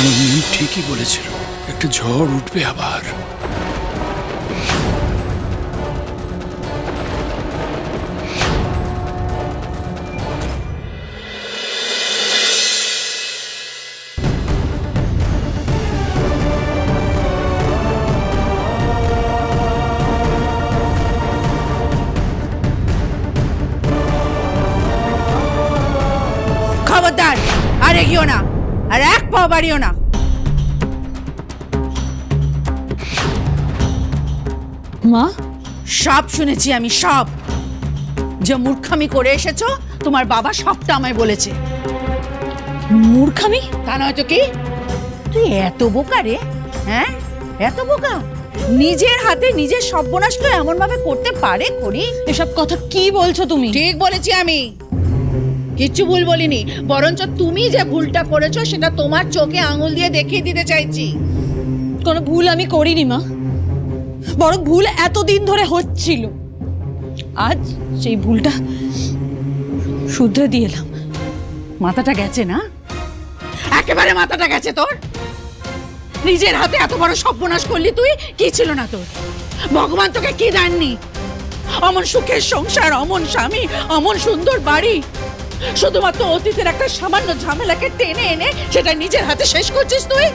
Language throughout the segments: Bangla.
আমার মন ঠিকই বলেছিল, একটা ঝড় উঠবে আবার। খবরদার, আর এগিও না, আর এক পাও বাড়িও না। মা, সব শুনেছি আমি, সব। যে মূর্খামি করে এসেছো তোমার বাবা সবটা আমায় বলেছে। মূর্খামি? তা নয়তো কি? তুই এত বোকা রে? হ্যাঁ, এত বোকা? নিজের হাতে নিজের সর্বনাশকে এমন ভাবে করতে পারে করি? এসব কথা কি বলছো তুমি? ঠিক বলেছি আমি, কিচ্ছু ভুল বলিনি। বরঞ্চ তুমি যে ভুলটা করেছো সেটা তোমার চোখে আঙুল দিয়ে দেখিয়ে দিতে চাইছি। কোনো ভুল আমি করিনি মা, বরং ভুল এতদিন ধরে হচ্ছিল। আজ সেই ভুলটা শুধরে দিয়ে এলাম। মাথাটা গেছে না? একেবারে মাথাটা গেছে তোর। নিজের হাতে এত বড় সর্বনাশ করলি তুই। কি ছিল না তোর? ভগবান তোকে কি দেননি? অমন সুখের সংসার, অমন স্বামী, অমন সুন্দর বাড়ি। শুধুমাত্র অতীতের একটা সামান্য ঝামেলাকে টেনে এনে সেটা নিজের হাতে শেষ করছিস তুই।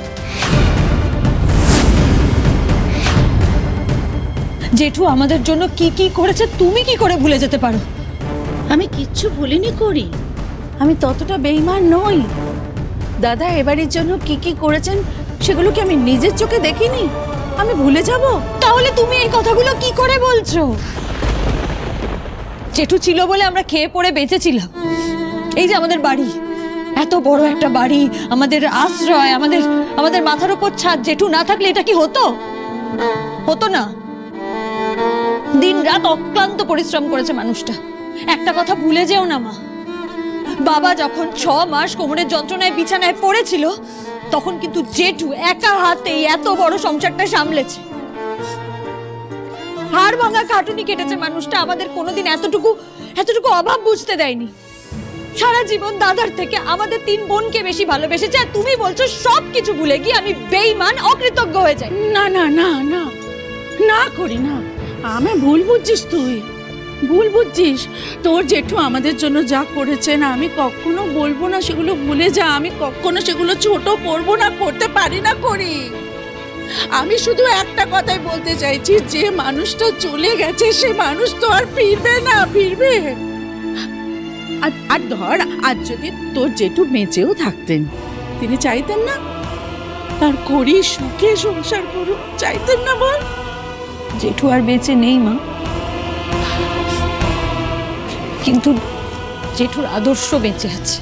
জেঠু আমাদের জন্য কি কি করেছে তুমি কি করে ভুলে যেতে পারো? আমি কিচ্ছু ভুলিনি করি, আমি ততটা বেঈমান নই। দাদা এবারের জন্য কি কি করেছেন সেগুলো কি আমি নিজের চোখে দেখিনি? আমি ভুলে যাব? তাহলে তুমি এই কথাগুলো কি করে বলছো? জেঠু ছিল বলে আমরা খেয়ে পড়ে বেঁচেছিলাম। এই যে আমাদের বাড়ি, এত বড় একটা বাড়ি, আমাদের আশ্রয়, আমাদের মাথার উপর ছাদ। জেঠু না থাকলে এটা কি হতো? হতো না। দিন রাত অক্লান্ত পরিশ্রম করেছে মানুষটা। একটা কথা ভুলে যেও না মা, বাবা যখন 6 মাস কোমরের যন্ত্রণায় বিছানায় পড়েছিল তখন কিন্তু জেঠু একা হাতেই এত বড় সংসারটা সামলেছে। হাড় ভাঙা খাটুনি কেটেছে মানুষটা, আমাদের কোনোদিন এতটুকু অভাব বুঝতে দেয়নি। সারা জীবন দাদার থেকে আমাদের 3 বোনকে বেশি ভালোবেসেছে। আর তুমি বলছো সবকিছু ভুলে গিয়ে আমি বেঈমান, অকৃতজ্ঞ হয়ে যাই। না না না না না করি না। আমি ভুল বুঝছিস, তুই ভুল বুঝছিস। তোর জেঠু আমাদের জন্য যা করেছেন আমি কখনো বলবো না সেগুলো ভুলে যা। আমি কখনো সেগুলো ছোট করবো না, করতে পারি না করি। আমি শুধু একটা কথাই বলতে চাইছি, যে মানুষটা চলে গেছে সে মানুষ তো আর ফিরবে না, ফিরবে। আর ধর আজ যদি তোর জেঠু বেঁচেও থাকতেন, তিনি চাইতেন না তার করি সুখে সংসার করুক? চাইতেন না বল? জেঠু আর বেঁচে নেই মা, কিন্তু জেঠুর আদর্শ বেঁচে আছে,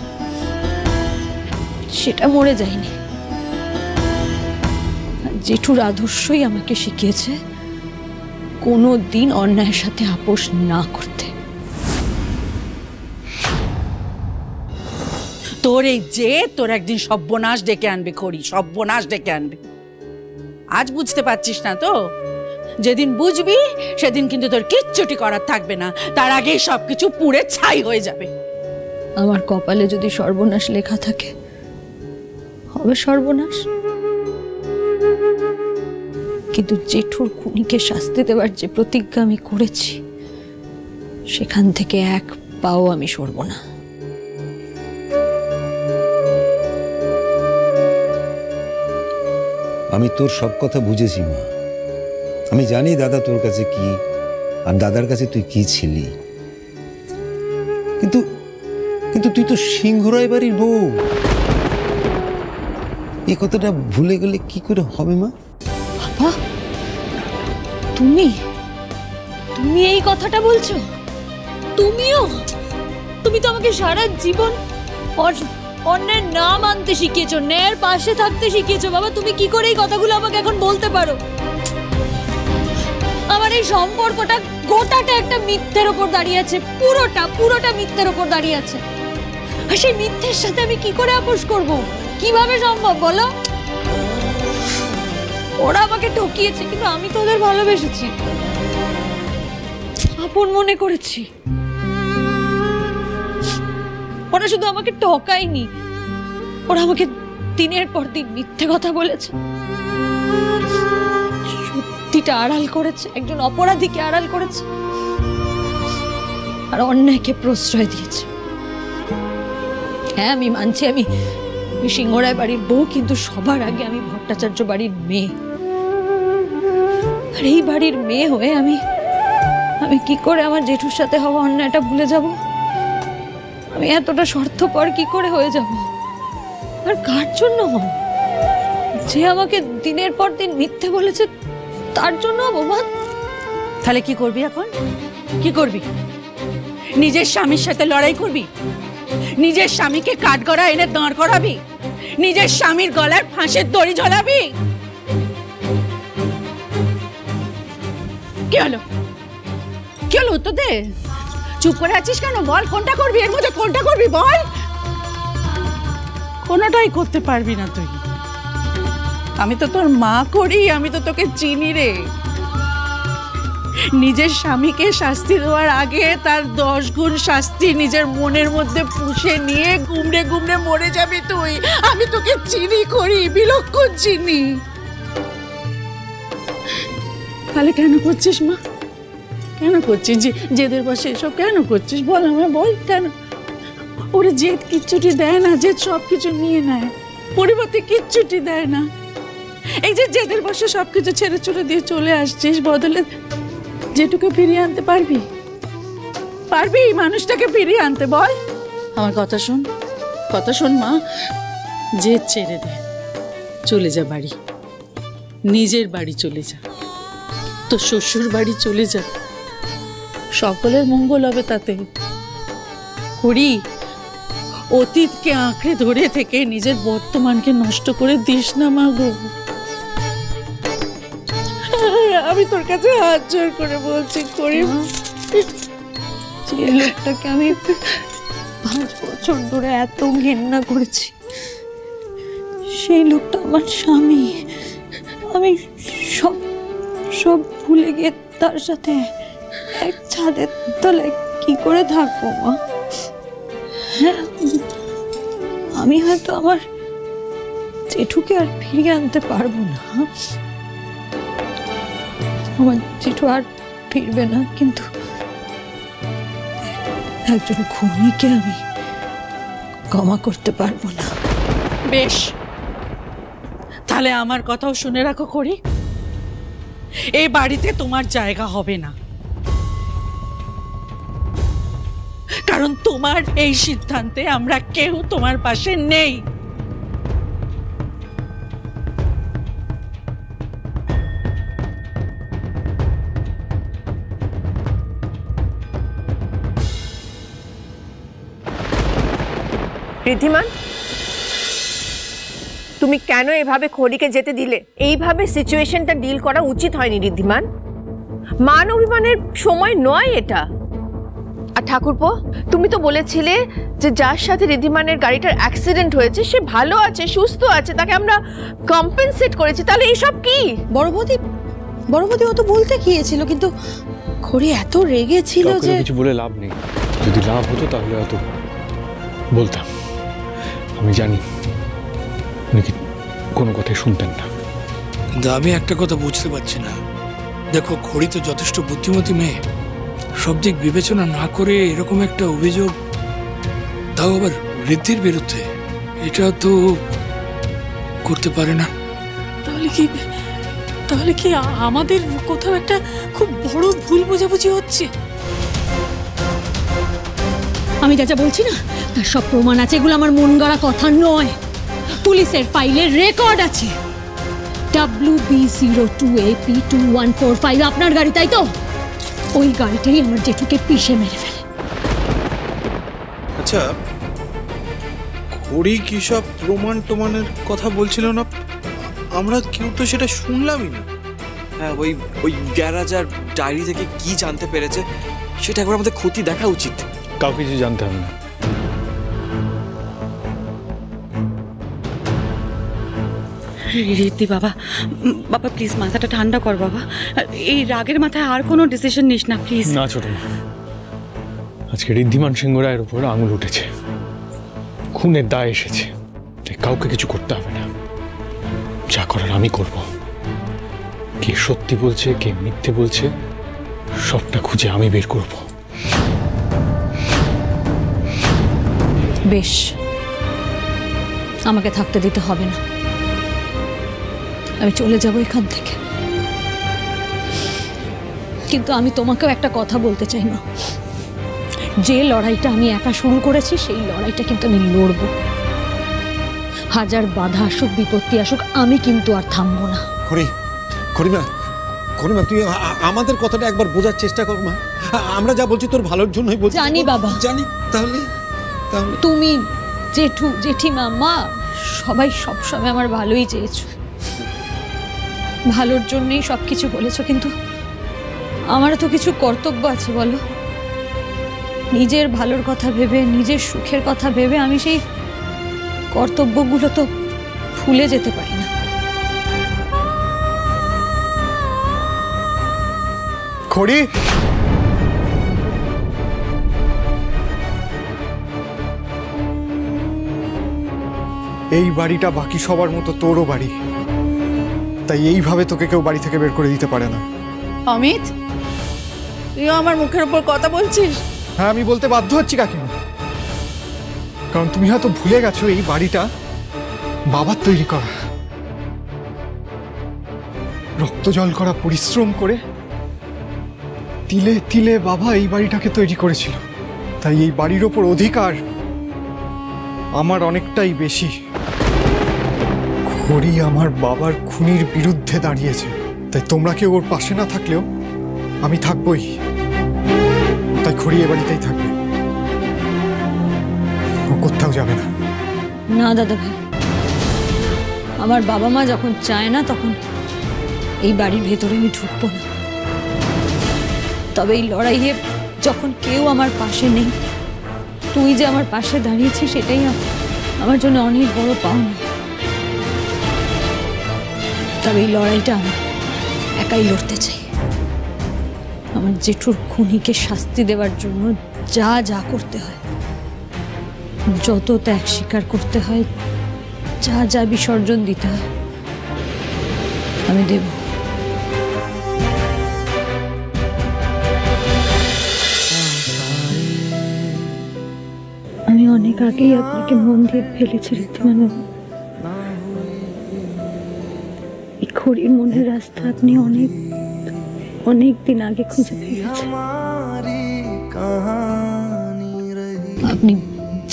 সেটা মরে যায়নি। জেঠুর আদর্শই আমাকে শিখিয়েছে কোনো দিন অন্যায়ের সাথে আপোষ না করতে। তোর এই যে তোর একদিন সর্বনাশ ডেকে আনবে, খড়ি সর্বনাশ ডেকে আনবে। আজ বুঝতে পারছিস না তো? যেদিন বুঝবি সেদিন কিন্তু তোর কিচ্ছুটি করার থাকবে না, তার আগেই সবকিছু পুড়ে ছাই হয়ে যাবে। আমার কপালে যদি সর্বনাশ লেখা থাকে হবে সর্বনাশ, কিন্তু জেঠুর খুনিকে শাস্তি দেওয়ার যে প্রতিজ্ঞা আমি করেছি সেখান থেকে এক পাও আমি সরব না। আমি তোর সব কথা বুঝেছি মা। আমি জানি দাদা তোর কাছে কি আর দাদার কাছে তুই কি ছিলি, কিন্তু কিন্তু তুই তো সিংহরায় বাড়ির বউ। এই কথাটা ভুলে গেলে কি করে হবে মা? বাবা, তুমি এই কথাটা বলছো? তুমি তো আমাকে সারা জীবন অন্যের না মানতে শিখিয়েছো, ন্যায়ের পাশে থাকতে শিখিয়েছো। বাবা, তুমি কি করে এই কথাগুলো আমাকে এখন বলতে পারো? আমার এই সম্পর্কটা গোটাটা একটা মিথ্যের ওপর দাঁড়িয়ে আছে, পুরোটা মিথ্যের ওপর দাঁড়িয়ে আছে। আর সেই মিথ্যের সাথে আমি কি করে আপোষ করব? কিভাবে সম্ভব বলো? ওরা আমাকে ঠকিয়েছে, কিন্তু আমি তো ওদের ভালোবেসেছি, আপন মনে করেছি। ওরা শুধু আমাকে ঠকায়নি, ওরা আমাকে দিনের পর দিন মিথ্যে কথা বলেছে, সত্যিটা আড়াল করেছে, একজন অপরাধীকে আড়াল করেছে, আর অন্যায়কে প্রশ্রয় দিয়েছে। হ্যাঁ, আমি মানছি আমি সিংহরায় বাড়ির বউ, কিন্তু সবার আগে আমি ভট্টাচার্য বাড়ির মেয়ে। আর এই বাড়ির মেয়ে হয়ে আমি কি করে আমার জেঠুর সাথে হওয়া অন্যায়টা ভুলে যাব? আমি এতটা স্বার্থপর কি করে হয়ে যাব? আর কার জন্য হব? যে আমাকে দিনের পর দিন মিথ্যে বলেছে তার জন্য হব? তাহলে কি করবি এখন? কি করবি? নিজের স্বামীর সাথে লড়াই করবি? নিজের স্বামীকে কাঠগড়া এনে দাঁড় করাবি? নিজের স্বামীর গলায় ফাঁসের দড়ি ঝোলাবি? কি হলো? কি হলো? উত্তর দে। চুপ করে আছিস কেন? বল, কোনটা করবি? এর মধ্যে কোনটা করবি বল। কোনোটাই করতে পারবি না তুই। আমি তো তোর মা করি, আমি তো তোকে চিনি রে। নিজের স্বামীকে শাস্তি দেওয়ার আগে তার 10 গুণ শাস্তি নিজের মনের মধ্যে পুষে নিয়ে গুমড়ে গুমড়ে মরে যাবি তুই। আমি তোকে চিনি করি, বিলক্ষণ চিনি। তাহলে কেন করছিস মা? কেন করছিস? জেদের বসে এসব কেন করছিস? বল আমায়, বল কেন? ওরে জেদ কিচ্ছুটি দেয় না, জেদ সব কিছু নিয়ে নেয়, পরিবর্তে কিচ্ছুটি দেয় না। এই যে জেদের বসে সবকিছু ছেড়ে ছুড়ে দিয়ে চলে আসছিস, বদলে যেটুকু ফিরিয়ে আনতে পারবি? পারবি মানুষটাকে ফিরিয়ে আনতে? বল। আমার কথা শোন, কথা শোন মা। জেদ ছেড়ে দে, চলে যা বাড়ি, নিজের বাড়ি চলে যা, তোর শ্বশুর বাড়ি চলে যা, সকলের মঙ্গল হবে তাতে। করি অতীতকে আঁকড়ে ধরে থেকে নিজের বর্তমানকে নষ্ট করে দিস না মা গো। আমি তোর কাছে হাত জোড় করে বলছি, করি যে লোকটাকে আমি 5 বছর ধরে এত ঘেন্না করেছি, সেই লোকটা আমার স্বামী। আমি সব সব ভুলে গিয়ে তার সাথে এক ছাদের তলায় কি করে থাকবো মা? হ্যাঁ, আমি হয়তো আমার জেঠুকে আর ফিরিয়ে আনতে পারবো না, আমার জেঠু আর ফিরবে না, কিন্তু একজন খুনিকে আমি ক্ষমা করতে পারবো না। বেশ, তাহলে আমার কথাও শুনে রাখো করি, এই বাড়িতে তোমার জায়গা হবে না। কারণ তোমার এই সিদ্ধান্তে আমরা কেউ তোমার পাশে নেই। ঋদ্ধিমান, তুমি কেন এভাবে খড়িকে যেতে দিলে? এইভাবে সিচুয়েশনটা ডিল করা উচিত হয়নি ঋদ্ধিমান। মান অভিমানের সময় নয় এটা। আর ঠাকুরপো, তুমি তো বলেছিলে যে যার সাথে ঋদ্ধিমানের গাড়িটার অ্যাক্সিডেন্ট হয়েছে সে ভালো আছে, সুস্থ আছে, তাকে আমরা কম্পেনসেট করেছি। তাহলে এইসব কি? বড় বৌদি ও তো বলতে গিয়েছিল, কিন্তু খড়ি এত রেগে ছিল যে কিছু বলে লাভ নেই। যদি লাভ হতো তাহলে হয়তো বলতাম। আমি জানি উনি কোনো কথাই শুনতেন না। কিন্তু আমি একটা কথা বুঝতে পারছি না। দেখো, খড়ি তো যথেষ্ট বুদ্ধিমতী মেয়ে, সব দিক বিবেচনা না করে এরকম একটা অভিযোগ, তাও আবার ঋদ্ধির বিরুদ্ধে, এটা তো করতে পারে না। তাহলে কি আমাদের কোথাও একটা খুব বড় ভুল বোঝাবুঝি হচ্ছে? আমি যা বলছি না তার সব প্রমাণ আছে, এগুলো আমার মন গড়া কথা নয়। পুলিশের ফাইলের রেকর্ড আছে। WB02AP2145 আপনার গাড়ি, তাই তো? ওই গাড়িটাই আমার জেঠুকে পিষে মেরে ফেলে। আচ্ছা, খড়ি কি সব প্রমাণের কথা বলছিল না? আমরা কেউ তো সেটা শুনলামই না। হ্যাঁ, ওই গ্যারাজ আর ডায়েরি থেকে কি জানতে পেরেছে সেটা একবার আমাদের ক্ষতি দেখা উচিত। কাউকে কিছু জানতে হবে না। ঋদ্ধি বাবা, প্লিজ মাথাটা ঠান্ডা কর বাবা। এই রাগের মাথায় আর কোনো ডিসিশন নিস না প্লিজ। না ছোট মা, আজকে ঋদ্ধিমান সিংহ রায়ের উপর আঙুল উঠেছে, খুনের দায় এসেছে, তাই কাউকে কিছু করতে হবে না। যা করার আমি করব। কে সত্যি বলছে কে মিথ্যে বলছে সবটা খুঁজে আমি বের করব। বেশ, আমাকে থাকতে দিতে হবে না, আমি চলে যাব এখান থেকে। কিন্তু আমি তোমাকেও একটা কথা বলতে চাই মা, যে লড়াইটা আমি একা শুরু করেছি সেই লড়াইটা কিন্তু আমি লড়ব। হাজার বাধা আসুক বিপত্তি আসুক আমি কিন্তু আর থামবো না। খড়িমা তুই আমাদের কথাটা একবার বোঝার চেষ্টা কর মা। আমরা যা বলছি তোর ভালোর জন্যই বলছি। জানি বাবা, জানি। তাহলে তুমি জেঠু জেঠিমা মা সবাই সবসময় আমার ভালোই চেয়েছো, ভালোর জন্যই সবকিছু বলেছো, কিন্তু আমারও তো কিছু কর্তব্য আছে বলো। নিজের ভালোর কথা ভেবে নিজের সুখের কথা ভেবে আমি সেই কর্তব্যগুলো তো ভুলে যেতে পারি না। খড়ি, এই বাড়িটা বাকি সবার মতো তোরও বাড়ি, তাই এইভাবে তোকে কেউ বাড়ি থেকে বের করে দিতে পারে না। অমিত, তুইও আমার মুখের উপর কথা বলছিস? হ্যাঁ, আমি বলতে বাধ্য হচ্ছি কাকিমা, কারণ তুমি হয়তো ভুলে গেছো এই বাড়িটা বাবার তৈরি করা, রক্ত জল করা পরিশ্রম করে তিলে তিলে বাবা এই বাড়িটাকে তৈরি করেছিল। তাই এই বাড়ির ওপর অধিকার আমার অনেকটাই বেশি। খড়ি আমার বাবার খুনির বিরুদ্ধে দাঁড়িয়েছে, তাই তোমরা কেউ ওর পাশে না থাকলেও আমি থাকবই। তাই খড়ি এ বাড়িতেই থাকবে, ও কোথাও যাবে না। না দাদা ভাই, আমার বাবা মা যখন চায় না তখন এই বাড়ির ভেতরে আমি ঢুকবো না। তবে এই লড়াইয়ে যখন কেউ আমার পাশে নেই, তুই যে আমার পাশে দাঁড়িয়েছিস সেটাই আমার জন্য অনেক বড় পাওনা। তবে এই লড়াইটা আমি একাই লড়তে চাই। আমার জেঠুর খুনিকে শাস্তি দেওয়ার জন্য যা যা করতে হয়, যত ত্যাগ স্বীকার করতে হয়, যা যা বিসর্জন দিতে হয় আমি দেব। আমি অনেক আগেই আপনাকে মন দিয়ে ফেলেছি ঋদ্ধিমান বাবু। এই খড়ির মনের রাস্তা আপনি অনেক অনেক দিন আগে খুঁজে পেয়েছেন। আপনি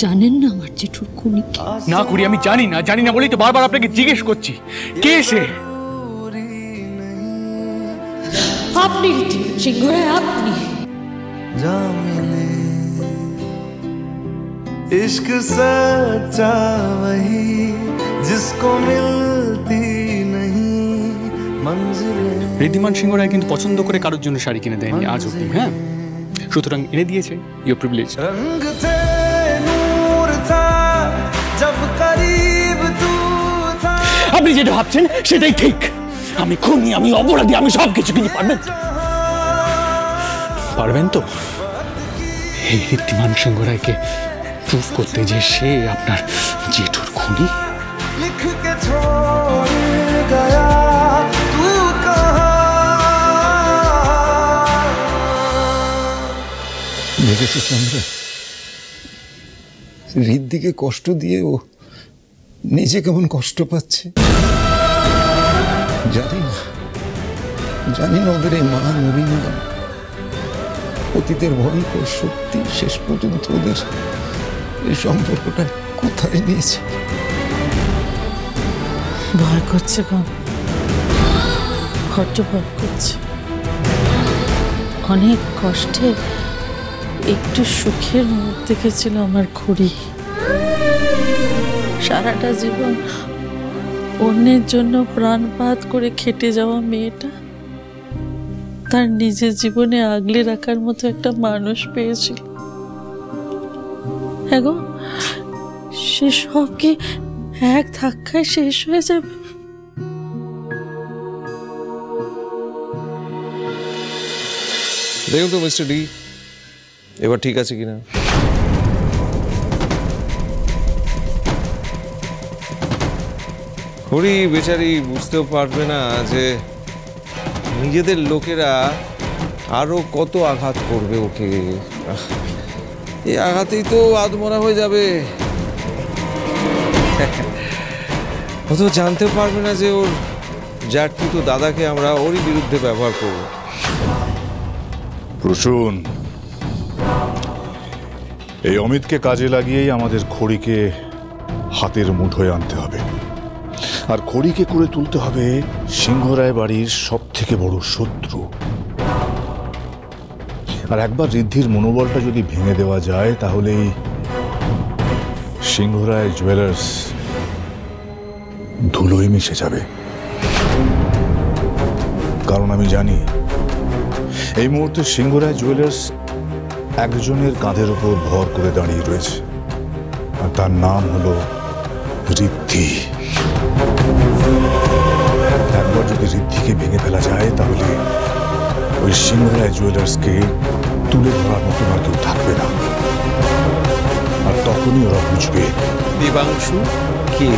জানেন না আমার জেঠুর খুনি কে? না করি, আমি জানি না বলেই তো বারবার আপনাকে জিজ্ঞেস করছি কে সে। আপনি সিংহ রায়, আপনি। इश्क सच्चा वही जिसको मिलती नहीं मंजिलें। ঋদ্ধিমান সিংহ রায় কিন্তু পছন্দ করে কারোর জন্য শাড়ি কিনে দেয়নি আজ অব্দি। হ্যাঁ, সুতরাং এনে দিয়েছে, ইউর প্রিভিলেজ। रंग थे नूर था जब करीब तू था। আপনি যেটা ভাবছেন সেটাই ঠিক। আমি খুনি, আমি অপরাধী, আমি সবকিছু। কিন্তু পারবেন তো এই ঋদ্ধিমান সিংহ রায়কে প্রুফ করতে যে সে আপনার জেঠুর খুনি? लिख के छोड़ गया तू कहाँ। দেখেছিস আমরা ঋদ্ধিকে কষ্ট দিয়ে ও নিজে কেমন কষ্ট পাচ্ছে। জানি না ওদের এই মহান অভিমান, অতীতের ভয়ঙ্কর শক্তি শেষ পর্যন্ত ওদের এই সম্পর্কটা কোথায় নিয়েছে। ভয় করছে কম, বড্ড ভয় করছে। অনেক কষ্টে একটু সুখের মুখ দেখেছিল আমার খুড়ি। সারাটা জীবন অন্যের জন্য প্রাণপাত করে খেটে যাওয়া মেয়েটা তার নিজের জীবনে আগলে রাখার মতো একটা মানুষ পেয়েছিল। এখন সে সব কি এক ধাক্কায় শেষ হয়ে যাবে? দেখুন তো মিস্টার ডি, এবার ঠিক আছে কিনা। হরি বেচারি বুঝতেও পারবে না যে নিজেদের লোকেরা আরো কত আঘাত করবে ওকে। এই আঘাতেই তো আধমরা হয়ে যাবে। ও তো জানতেও পারবে না যে ওর জ্যাঠতুতো দাদাকে আমরা ওরই বিরুদ্ধে ব্যবহার করব। প্রসূন, এই অমিতকে কাজে লাগিয়েই আমাদের খড়িকে হাতের মুঠোয় আনতে হবে, আর খড়িকে করে তুলতে হবে সিংহরায় বাড়ির সব থেকে বড় শত্রু। আর একবার ঋদ্ধির মনোবলটা যদি ভেঙে দেওয়া যায় তাহলেই সিংহরায় জুয়েলার্স ধুলোয় মিশে যাবে। কারণ আমি জানি এই মুহূর্তে সিংহরায় জুয়েলার্স একজনের কাঁধের উপর ভর করে দাঁড়িয়ে রয়েছে, আর তার নাম হলো ঋদ্ধি। একবার যদি ঋদ্ধিকে ভেঙে ফেলা যায় তাহলে ওই সিংহরায় জুয়েলার্সকে তুলে ধরার মতো আর কেউ থাকবে না। আর তখনই ওরা বুঝবে দেবাংশু কে।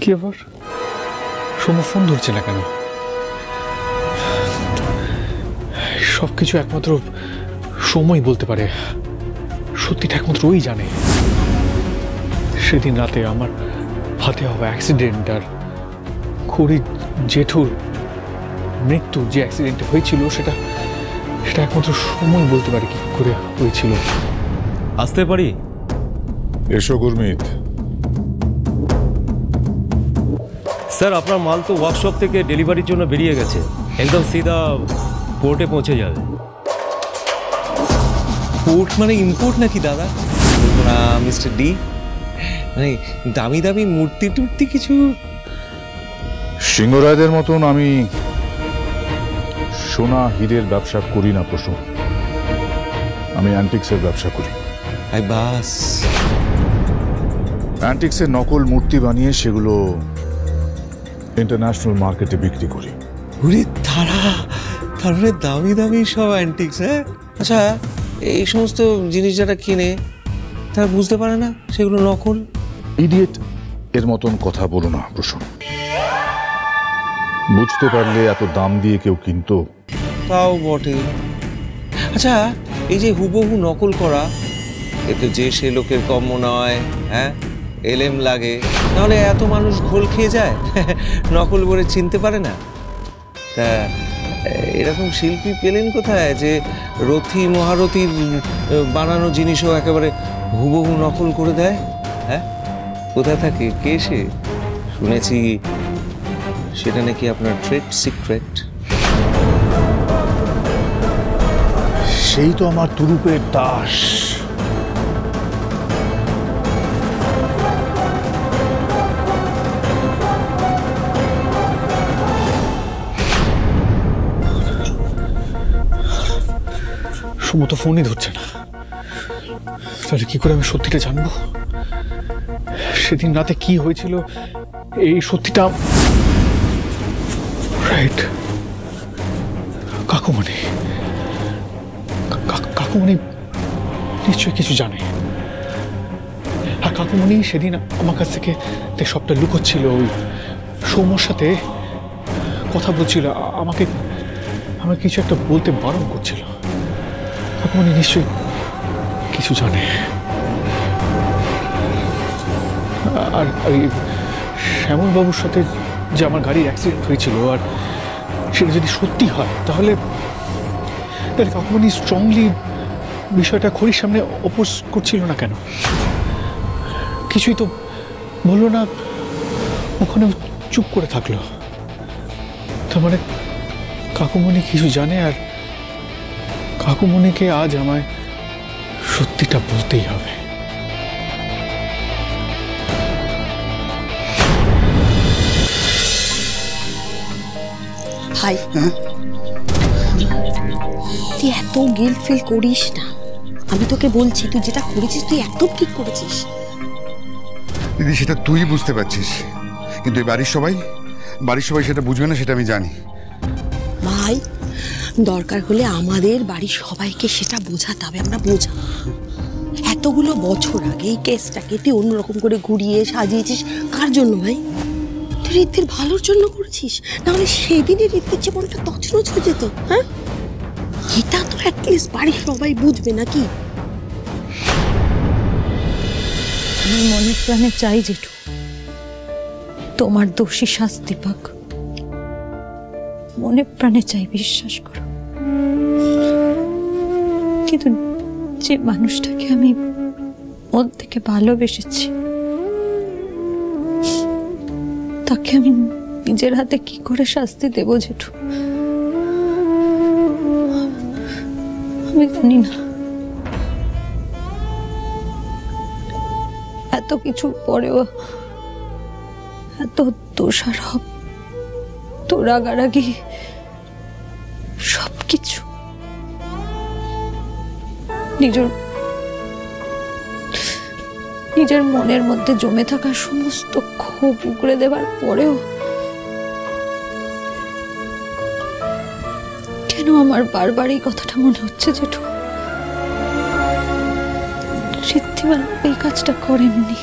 কি আবার সোম ফোন ধরছে না কেন? সবকিছু একমাত্র সময় বলতে পারে। সত্যিটা একমাত্র ওই জানে। সেদিন রাতে আমার হাতে হওয়া অ্যাক্সিডেন্ট আর খড়ি জেঠুর মৃত্যু যে অ্যাক্সিডেন্টে হয়েছিল সেটা একমাত্র সময় বলতে পারে কি করে হয়েছিল। আসতে পারি? এসো গুরমিত। স্যার, আপনার মাল তো ওয়ার্কশপ থেকে ডেলিভারির জন্য বেরিয়ে গেছে, একদম সিধা পোর্টে পৌঁছে যাবে। পোর্ট মানে ইম্পোর্ট নাকি দাদা? না মিস্টার ডি, মানে দামি দামি মূর্তি টুর্তি কিছু? সিংহরায়দের মতন আমি সোনা হীরের ব্যবসা করি না প্রসূন, আমি অ্যান্টিক্সের ব্যবসা করি। বাস অ্যান্টিক্সের নকল মূর্তি বানিয়ে সেগুলো ইন্টারন্যাশনাল মার্কেটে বিক্রি করি। ওরে তার মানে দামি দামি সব অ্যান্টিক্স? হ্যাঁ, আচ্ছা এই সমস্ত জিনিস যারা কিনে তারা বুঝতে পারে না সেগুলো নকল? ইডিয়েট এর মতন কথা বলো না প্রসূন। বুঝতে পারলে এত দাম দিয়ে কেউ কিনতো? তাও বটে। আচ্ছা এই যে হুবহু নকল করা, এতে যে সে লোকের কম্য নয়, হ্যাঁ এলেম লাগে, নাহলে এত মানুষ ঘোল খেয়ে যায় নকল বলে চিনতে পারে না। তা এরকম শিল্পী পেলেন কোথায় যে রথী মহারথীর বানানো জিনিসও একেবারে হুবহু নকল করে দেয়? হ্যাঁ, কোথায় থাকে, কে সে? শুনেছি সেটা নাকি আপনার ট্রেড সিক্রেট। সেই তো আমার তুরুপের দাস। সুমো তো ফোনই ধরছে না, তাহলে কি করে আমি সত্যিটা জানবো? সেদিন রাতে কি হয়েছিল এই সত্যিটা? রাইট, কাকুমণি কাকুমণি নিশ্চয়ই কিছু জানে। আর কাকুমণি সেদিন আমার কাছ থেকে সবটা লুকোচ্ছিল, ওই সৌম্যর সাথে কথা বলছিল, আমাকে কিছু একটা বলতে বারণ করছিল। কাকুমণি নিশ্চয়ই কিছু জানে। আর শ্যামলবাবুর সাথে যে আমার গাড়ির অ্যাক্সিডেন্ট হয়েছিল, আর সেটা যদি সত্যি হয় তাহলে কাকুমণি স্ট্রংলি বিষয়টা খড়ির সামনে অপোজ করছিল না কেন? কিছুই তো বললো না, ওখানে চুপ করে থাকলো। তার মানে কাকুমণি কিছু জানে, আর কাকুমণিকে আজ আমায় সত্যিটা বলতেই হবে। ভাই, তুই এত গিল্ট ফিল করিস না। আমি তোকে বলছি, তুই যেটা করেছিস তুই একদম ঠিক করেছিস। দিদি, সেটা তুই বুঝতে পারছিস, কিন্তু এই বাড়ির সবাই সেটা বুঝবে না, সেটা আমি জানি। ভাই, দরকার হলে আমাদের বাড়ির সবাইকে সেটা বোঝাতে হবে, আমরা বোঝাবো। এতগুলো বছর আগে এই কেসটাকে তুই অন্যরকম করে ঘুরিয়ে সাজিয়েছিস কার জন্য ভাই? তুই ঋদ্ধির ভালোর জন্য করেছিস, নাহলে সেদিনই ঋদ্ধির জীবনটা তছনছ হয়ে যেত। হ্যাঁ, এটা তো অ্যাটলিস্ট বাড়ির সবাই বুঝবে নাকি? আমি মনে প্রাণে চাই জেঠু তোমার দোষী শাস্তি পাক, মনে প্রাণে চাই, বিশ্বাস করো। কিন্তু যে মানুষটাকে আমি মন থেকে ভালোবেসেছি তাকে আমি নিজের হাতে কি করে শাস্তি দেব জেঠু? আমি জানি না। এত কিছুর পরেও এত দোষারোপ, তো রাগারাগি, সবকিছু নিজের মনের মধ্যে জমে থাকা সমস্ত ক্ষোভ উগড়ে দেবার পরেও কেন আমার বারবার এই কথাটা মনে হচ্ছে জেঠু, ঋদ্ধিমান এই কাজটা করেননি?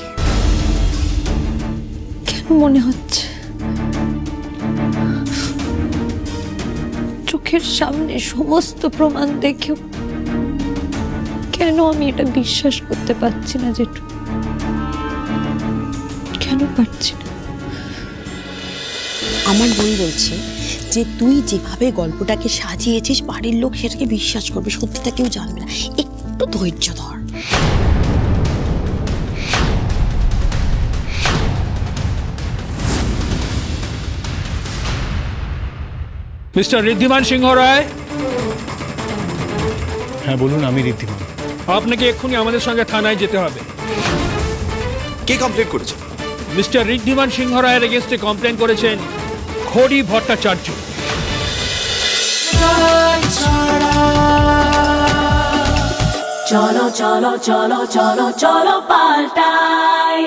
কেন মনে হচ্ছে চোখের সামনে সমস্ত প্রমাণ দেখেও কেন আমি এটা বিশ্বাস করতে পারছি না জেঠু? কেন পারছি না? আমার বোন বলছে যে তুই যেভাবে গল্পটাকে সাজিয়েছিস বাড়ির লোক সেটাকে বিশ্বাস করবে, সত্যিটা কেউ জানবে না। একটু ধৈর্য ধর। মিস্টার ঋদ্ধিমান সিংহ রায়। হ্যাঁ বলুন, আমি ঋদ্ধিমান। আপনাকে এক্ষুনি আমাদের সঙ্গে থানায় যেতে হবে। কে কমপ্লেন করেছে? মিস্টার ঋদ্ধিমান সিংহ রায়ের এগেইনস্টে কমপ্লেন করেছেন খড়ি ভট্টাচার্য। চলো চলো চলো চলো চলো পাল্টাই।